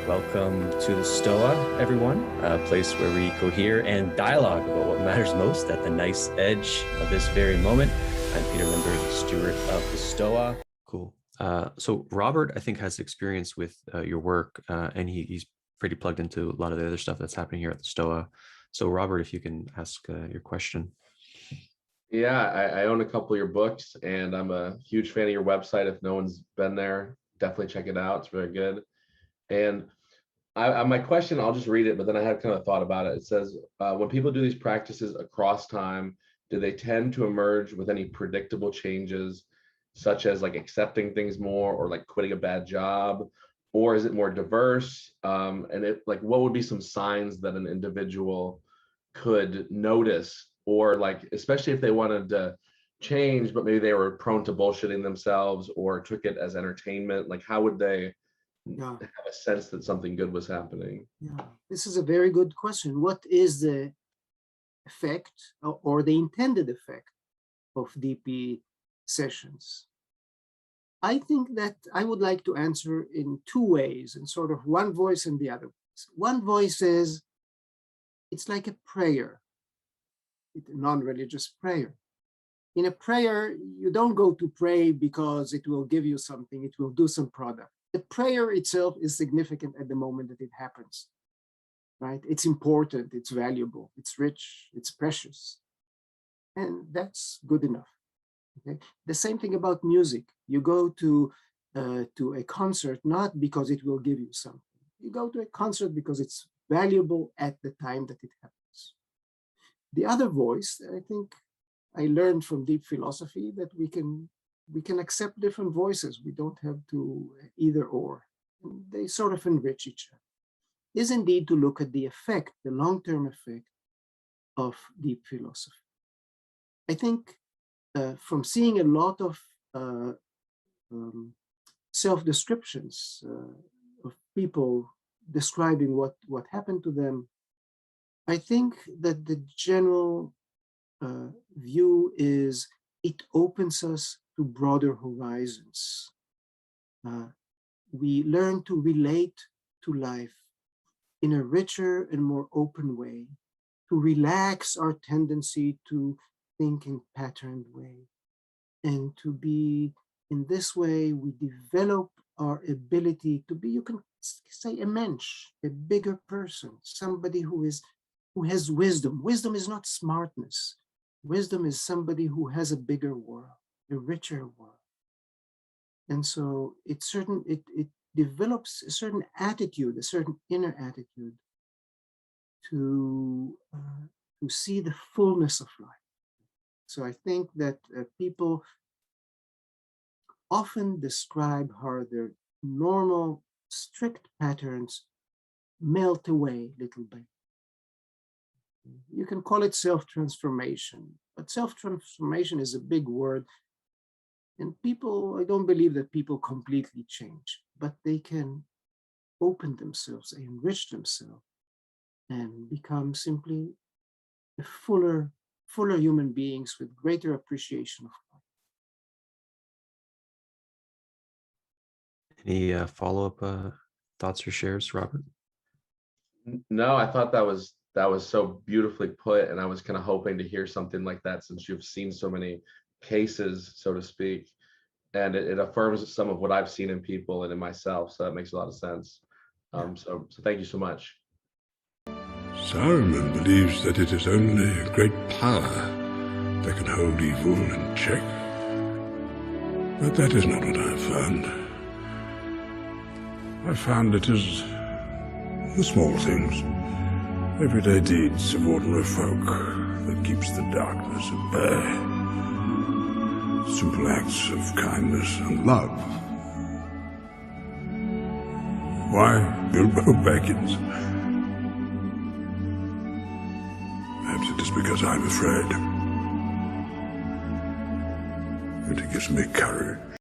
Welcome to the Stoa, everyone, a place where we cohere and dialogue about what matters most at the nice edge of this very moment. I'm Peter Lindbergh, steward of the Stoa. Cool. So Robert, I think, has experience with your work, and he's pretty plugged into a lot of the other stuff that's happening here at the Stoa. So Robert, if you can ask your question. Yeah, I own a couple of your books, and I'm a huge fan of your website. If no one's been there, definitely check it out. It's very good. And my question, I'll just read it, but then I have kind of thought about it. It says, when people do these practices across time, do they tend to emerge with any predictable changes, such as like accepting things more or like quitting a bad job? Or is it more diverse? And what would be some signs that an individual could notice, or like, especially if they wanted to change, but maybe they were prone to bullshitting themselves or took it as entertainment? Like, how would they have a sense that something good was happening? Yeah, this is a very good question. What is the effect or the intended effect of DP sessions? I think that I would like to answer in two ways, and sort of one voice and the other voice. One voice says it's like a prayer, a non-religious prayer. In a prayer, you don't go to pray because it will give you something, it will do some product. The prayer itself is significant at the moment that it happens, right? It's important, it's valuable, it's rich, it's precious, and that's good enough. Okay? The same thing about music. You go to a concert not because it will give you something. You go to a concert because it's valuable at the time that it happens. The other voice, I think I learned from deep philosophy, that we can accept different voices. We don't have to either or. They sort of enrich each other. Is indeed to look at the effect, the long-term effect of deep philosophy. I think from seeing a lot of self-descriptions of people describing what happened to them, I think that the general view is it opens us to broader horizons. We learn to relate to life in a richer and more open way, to relax our tendency to think in patterned way. And to be, in this way, we develop our ability to be, you can say, a mensch, a bigger person, somebody who has wisdom. Wisdom is not smartness. Wisdom is somebody who has a bigger world, a richer world. And so it develops a certain attitude, a certain inner attitude to see the fullness of life. So I think that people often describe how their normal, strict patterns melt away little by little. You can call it self-transformation, but self-transformation is a big word. And people, I don't believe that people completely change, but they can open themselves, enrich themselves, and become simply a fuller human beings with greater appreciation of life. Any follow-up thoughts or shares, Robert? No, I thought that was so beautifully put, and I was kind of hoping to hear something like that, since you've seen so many cases, so to speak, and it affirms some of what I've seen in people and in myself. So that makes a lot of sense. So thank you so much. Saruman believes that it is only great power that can hold evil in check. But that is not what I have found. I found it is the small things, everyday deeds of ordinary folk, that keeps the darkness at bay. Simple acts of kindness and love. Why Bilbo Baggins? Perhaps it is because I'm afraid. It gives me courage.